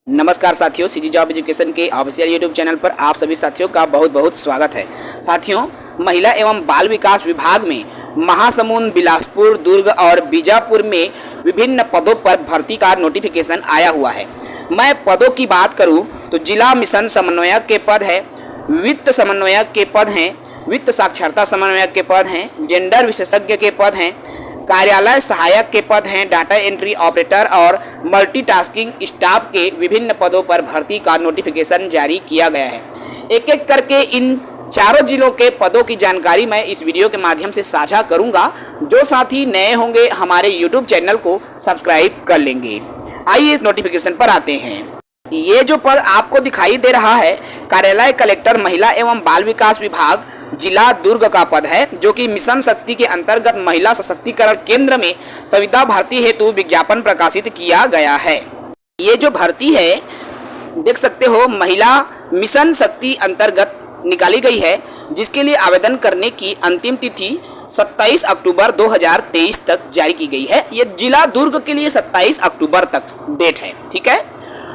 नमस्कार साथियों, CG job education के ऑफिशियल यूट्यूब चैनल पर आप सभी साथियों का बहुत बहुत स्वागत है। साथियों, महिला एवं बाल विकास विभाग में महासमुंद, बिलासपुर, दुर्ग और बीजापुर में विभिन्न पदों पर भर्ती का नोटिफिकेशन आया हुआ है। मैं पदों की बात करूं तो जिला मिशन समन्वयक के पद है, वित्त समन्वयक के पद हैं, वित्त साक्षरता समन्वयक के पद हैं, जेंडर विशेषज्ञ के पद हैं, कार्यालय सहायक के पद हैं, डाटा एंट्री ऑपरेटर और मल्टीटास्किंग स्टाफ के विभिन्न पदों पर भर्ती का नोटिफिकेशन जारी किया गया है। एक एक करके इन चारों जिलों के पदों की जानकारी मैं इस वीडियो के माध्यम से साझा करूंगा। जो साथी नए होंगे हमारे यूट्यूब चैनल को सब्सक्राइब कर लेंगे। आइए इस नोटिफिकेशन पर आते हैं। ये जो पद आपको दिखाई दे रहा है, कार्यालय कलेक्टर महिला एवं बाल विकास विभाग जिला दुर्ग का पद है, जो कि मिशन शक्ति के अंतर्गत महिला सशक्तिकरण केंद्र में संविदा भर्ती हेतु विज्ञापन प्रकाशित किया गया है। ये जो भर्ती है देख सकते हो, महिला मिशन शक्ति अंतर्गत निकाली गई है, जिसके लिए आवेदन करने की अंतिम तिथि 27 अक्टूबर 2023 तक जारी की गई है। ये जिला दुर्ग के लिए 27 अक्टूबर तक डेट है। ठीक है,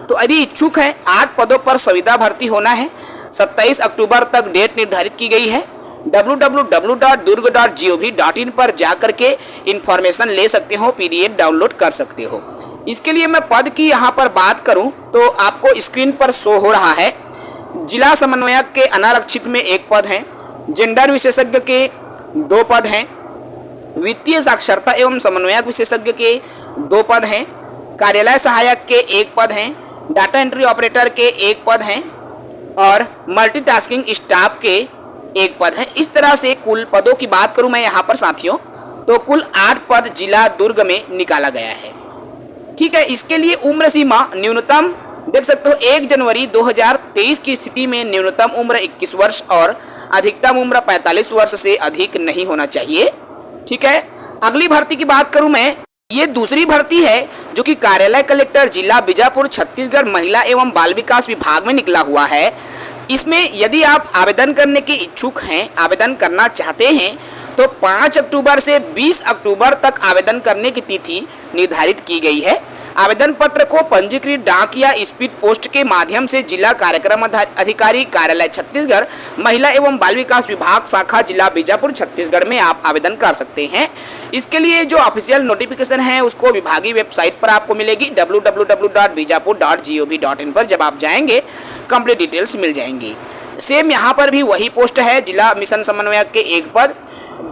तो यदि इच्छुक हैं 8 पदों पर संविदा भर्ती होना है। 27 अक्टूबर तक डेट निर्धारित की गई है। www.durg.gov.in पर जाकर के इंफॉर्मेशन ले सकते हो, PDF डाउनलोड कर सकते हो। इसके लिए मैं पद की यहाँ पर बात करूँ तो आपको स्क्रीन पर शो हो रहा है। जिला समन्वयक के अनारक्षित में 1 पद है, जेंडर विशेषज्ञ के 2 पद हैं, वित्तीय साक्षरता एवं समन्वयक विशेषज्ञ के 2 पद हैं, कार्यालय सहायक के 1 पद हैं, डाटा एंट्री ऑपरेटर के 1 पद हैं और मल्टीटास्किंग स्टाफ के 1 पद है। इस तरह से कुल पदों की बात करूं मैं यहाँ पर साथियों, तो कुल 8 पद जिला दुर्ग में निकाला गया है। ठीक है, इसके लिए उम्र सीमा न्यूनतम देख सकते हो 1 जनवरी 2023 की स्थिति में न्यूनतम उम्र 21 वर्ष और अधिकतम उम्र 45 वर्ष से अधिक नहीं होना चाहिए। ठीक है, अगली भर्ती की बात करूं मैं, ये दूसरी भर्ती है जो कि कार्यालय कलेक्टर जिला बीजापुर छत्तीसगढ़ महिला एवं बाल विकास विभाग में निकला हुआ है। इसमें यदि आप आवेदन करने के इच्छुक हैं, आवेदन करना चाहते हैं, तो 5 अक्टूबर से 20 अक्टूबर तक आवेदन करने की तिथि निर्धारित की गई है। आवेदन पत्र को पंजीकृत डाक या स्पीड पोस्ट के माध्यम से जिला कार्यक्रम अधिकारी कार्यालय छत्तीसगढ़ महिला एवं बाल विकास विभाग शाखा जिला बीजापुर छत्तीसगढ़ में आप आवेदन कर सकते हैं। इसके लिए जो ऑफिशियल नोटिफिकेशन है उसको विभागीय वेबसाइट पर आपको मिलेगी www.bijapur.gov.in पर जब आप जाएंगे कंप्लीट डिटेल्स मिल जाएंगी। सेम यहाँ पर भी वही पोस्ट है, जिला मिशन समन्वयक के 1 पद,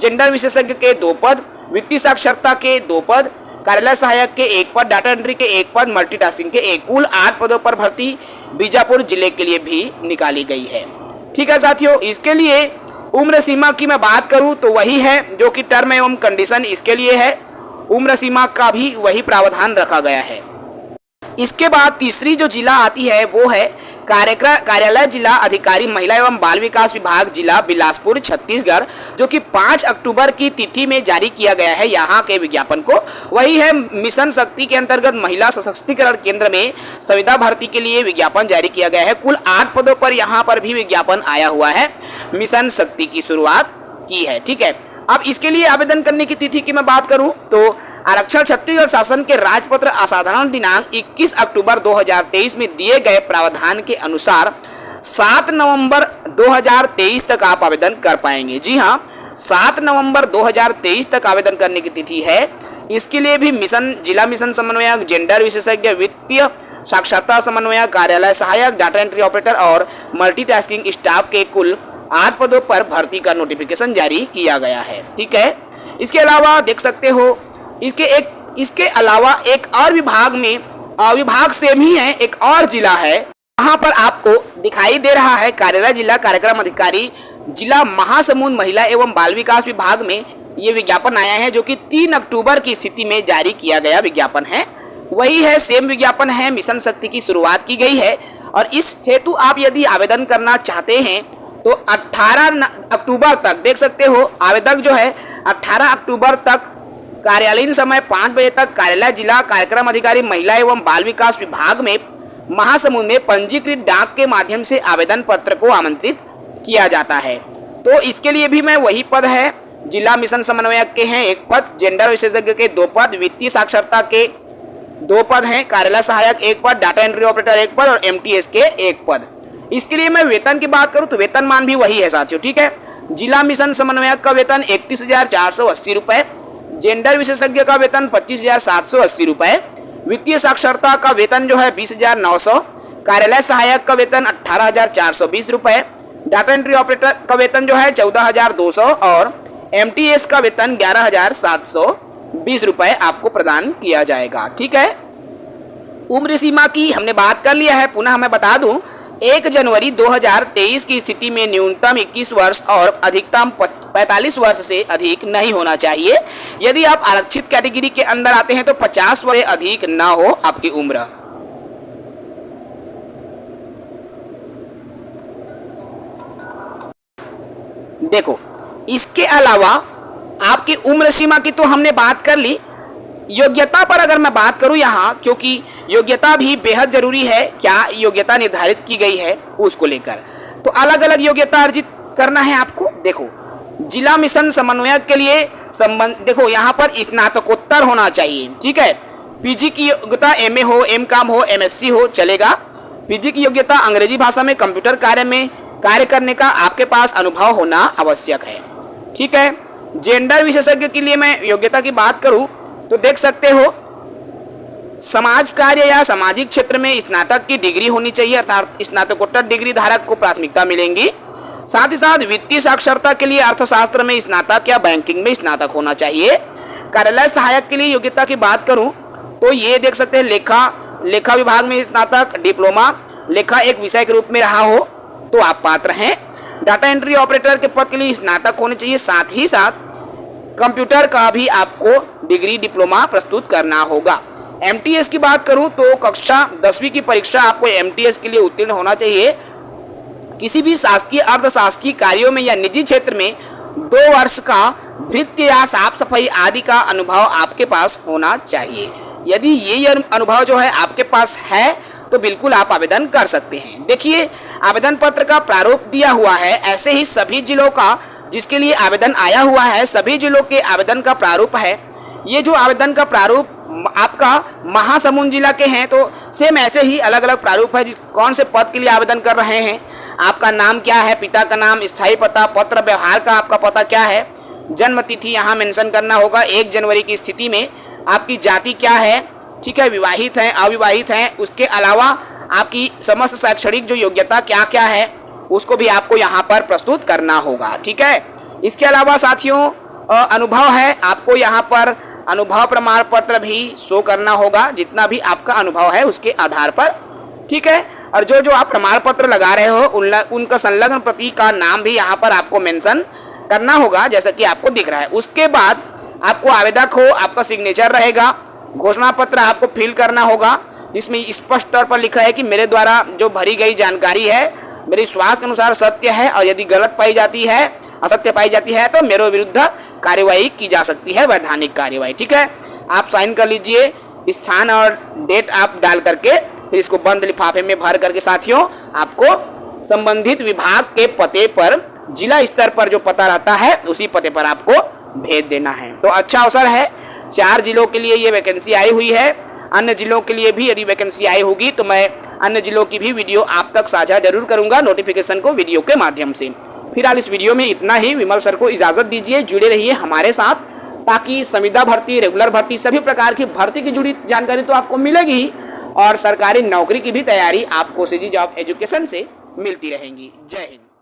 जेंडर विशेषज्ञ के 2 पद, वित्तीय साक्षरता के 2 पद, कार्यालय सहायक के 1 पद, डाटा एंट्री के 1 पद, मल्टीटास्किंग के 1, कुल 8 पदों पर भर्ती बीजापुर जिले के लिए भी निकाली गई है। ठीक है साथियों, इसके लिए उम्र सीमा की मैं बात करूं तो वही है जो कि टर्म एवं कंडीशन इसके लिए है। उम्र सीमा का भी वही प्रावधान रखा गया है। इसके बाद तीसरी जो जिला आती है वो है कार्यालय जिला अधिकारी महिला एवं बाल विकास विभाग जिला बिलासपुर छत्तीसगढ़, जो कि 5 अक्टूबर की तिथि में जारी किया गया है यहाँ के विज्ञापन को। वही है मिशन शक्ति के अंतर्गत महिला सशक्तिकरण केंद्र में संविदा भर्ती के लिए विज्ञापन जारी किया गया है। कुल 8 पदों पर यहाँ पर भी विज्ञापन आया हुआ है। मिशन शक्ति की शुरुआत की है। ठीक है, अब इसके लिए आवेदन करने की तिथि की मैं बात करूं तो आरक्षण छत्तीसगढ़ शासन के राजपत्र असाधारण दिनांक 21 अक्टूबर 2023 में दिए गए प्रावधान के अनुसार 7 नवंबर 2023 तक आप आवेदन कर पाएंगे। जी हां, 7 नवंबर 2023 तक आवेदन करने की तिथि है। इसके लिए भी जिला मिशन समन्वयक, जेंडर विशेषज्ञ, वित्तीय साक्षरता समन्वयक, कार्यालय सहायक, डाटा एंट्री ऑपरेटर और मल्टीटास्किंग स्टाफ के कुल 8 पदों पर भर्ती का नोटिफिकेशन जारी किया गया है। ठीक है, इसके अलावा देख सकते हो इसके अलावा एक और विभाग सेम ही है, एक और जिला है। यहाँ पर आपको दिखाई दे रहा है कार्यालय जिला कार्यक्रम अधिकारी जिला महासमुंद महिला एवं बाल विकास विभाग में ये विज्ञापन आया है, जो कि 3 अक्टूबर की स्थिति में जारी किया गया विज्ञापन है। वही है, सेम विज्ञापन है, मिशन शक्ति की शुरुआत की गई है। और इस हेतु आप यदि आवेदन करना चाहते हैं तो 18 अक्टूबर तक देख सकते हो, आवेदक जो है 18 अक्टूबर तक कार्यालयीन समय 5 बजे तक कार्यालय जिला कार्यक्रम अधिकारी महिला एवं बाल विकास विभाग में महासमुंद में पंजीकृत डाक के माध्यम से आवेदन पत्र को आमंत्रित किया जाता है। तो इसके लिए भी मैं वही पद है, जिला मिशन समन्वयक के हैं 1 पद, जेंडर विशेषज्ञ के 2 पद, वित्तीय साक्षरता के 2 पद हैं, कार्यालय सहायक 1 पद, डाटा एंट्री ऑपरेटर 1 पद और एमटीएस के 1 पद। इसके लिए मैं वेतन की बात करूं तो वेतनमान भी वही है साथियों, ठीक है। जिला मिशन समन्वयक का वेतन 31,480 रुपए, जेंडर विशेषज्ञ का वेतन 25,780 रुपए, वित्तीय साक्षरता का वेतन जो है 20,900, कार्यालय सहायक का वेतन 18,420 रुपए, डाटा एंट्री ऑपरेटर का वेतन जो है 14,200 और एमटीएस का वेतन 11,720 रुपए आपको प्रदान किया जाएगा, ठीक है। उम्र सीमा की हमने बात कर लिया है, पुनः मैं बता दूं 1 जनवरी 2023 की स्थिति में न्यूनतम 21 वर्ष और अधिकतम 45 वर्ष से अधिक नहीं होना चाहिए। यदि आप आरक्षित कैटेगरी के अंदर आते हैं तो 50 वर्ष से अधिक ना हो आपकी उम्र। देखो, इसके अलावा आपकी उम्र सीमा की तो हमने बात कर ली। योग्यता पर अगर मैं बात करूं यहाँ, क्योंकि योग्यता भी बेहद जरूरी है, क्या योग्यता निर्धारित की गई है उसको लेकर, तो अलग अलग योग्यता अर्जित करना है आपको। देखो, जिला मिशन समन्वयक के लिए देखो यहाँ पर स्नातकोत्तर होना चाहिए, ठीक है। पीजी की योग्यता एमए हो, एमकॉम हो, एमएससी हो चलेगा। पीजी की योग्यता अंग्रेजी भाषा में कंप्यूटर कार्य में कार्य करने का आपके पास अनुभव होना आवश्यक है, ठीक है। जेंडर विशेषज्ञ के लिए मैं योग्यता की बात करूं तो देख सकते हो समाज कार्य या सामाजिक क्षेत्र में स्नातक की डिग्री होनी चाहिए, अर्थात स्नातकोत्तर डिग्री धारक को प्राथमिकता मिलेंगी। साथ ही साथ वित्तीय साक्षरता के लिए अर्थशास्त्र में स्नातक या बैंकिंग में स्नातक होना चाहिए। कार्यालय सहायक के लिए योग्यता की बात करूं तो ये देख सकते हैं लेखा विभाग में स्नातक, डिप्लोमा लेखा एक विषय के रूप में रहा हो तो आप पात्र हैं। डाटा एंट्री ऑपरेटर के पद के लिए स्नातक होने चाहिए, साथ ही साथ कंप्यूटर का भी आपको डिग्री डिप्लोमा प्रस्तुत करना होगा। एमटीएस की बात करूं तो कक्षा 10वीं की परीक्षा आपको एमटीएस के लिए उत्तीर्ण होना चाहिए। किसी भी शासकीय अर्धशासकीय कार्यों में या निजी क्षेत्र में 2 वर्ष का भृत्य या साफ सफाई आदि का अनुभव आपके पास होना चाहिए। यदि ये अनुभव जो है आपके पास है तो बिल्कुल आप आवेदन कर सकते हैं। देखिए, आवेदन पत्र का प्रारूप दिया हुआ है, ऐसे ही सभी जिलों का जिसके लिए आवेदन आया हुआ है सभी जिलों के आवेदन का प्रारूप है। ये जो आवेदन का प्रारूप आपका महासमुंद जिला के हैं तो सेम ऐसे ही अलग अलग प्रारूप है। कौन से पद के लिए आवेदन कर रहे हैं, आपका नाम क्या है, पिता का नाम, स्थायी पता, पत्र व्यवहार का आपका पता क्या है, जन्म तिथि यहाँ मेंशन करना होगा। 1 जनवरी की स्थिति में आपकी जाति क्या है, ठीक है, विवाहित हैं, अविवाहित हैं। उसके अलावा आपकी समस्त शैक्षणिक जो योग्यता क्या क्या है उसको भी आपको यहाँ पर प्रस्तुत करना होगा, ठीक है। इसके अलावा साथियों अनुभव है, आपको यहाँ पर अनुभव प्रमाण पत्र भी शो करना होगा, जितना भी आपका अनुभव है उसके आधार पर, ठीक है। और जो आप प्रमाण पत्र लगा रहे हो उनका संलग्न प्रति का नाम भी यहाँ पर आपको मेंशन करना होगा, जैसा कि आपको दिख रहा है। उसके बाद आपको आवेदक हो, आपका सिग्नेचर रहेगा, घोषणा पत्र आपको फिल करना होगा जिसमें स्पष्ट तौर पर लिखा है कि मेरे द्वारा जो भरी गई जानकारी है मेरे विश्वास के अनुसार सत्य है और यदि गलत पाई जाती है, असत्य पाई जाती है तो मेरे विरुद्ध कार्यवाही की जा सकती है, वैधानिक कार्यवाही, ठीक है। आप साइन कर लीजिए, स्थान और डेट आप डाल करके फिर इसको बंद लिफाफे में भर करके साथियों आपको संबंधित विभाग के पते पर, जिला स्तर पर जो पता रहता है उसी पते पर आपको भेज देना है। तो अच्छा अवसर है, 4 जिलों के लिए ये वैकेंसी आई हुई है। अन्य जिलों के लिए भी यदि वैकेंसी आई होगी तो मैं अन्य जिलों की भी वीडियो आप तक साझा जरूर करूंगा नोटिफिकेशन को वीडियो के माध्यम से। फिलहाल इस वीडियो में इतना ही। विमल सर को इजाजत दीजिए, जुड़े रहिए हमारे साथ ताकि संविदा भर्ती, रेगुलर भर्ती, सभी प्रकार की भर्ती की जुड़ी जानकारी तो आपको मिलेगी और सरकारी नौकरी की भी तैयारी आपको सीजी जॉब एजुकेशन से मिलती रहेंगी। जय हिंद।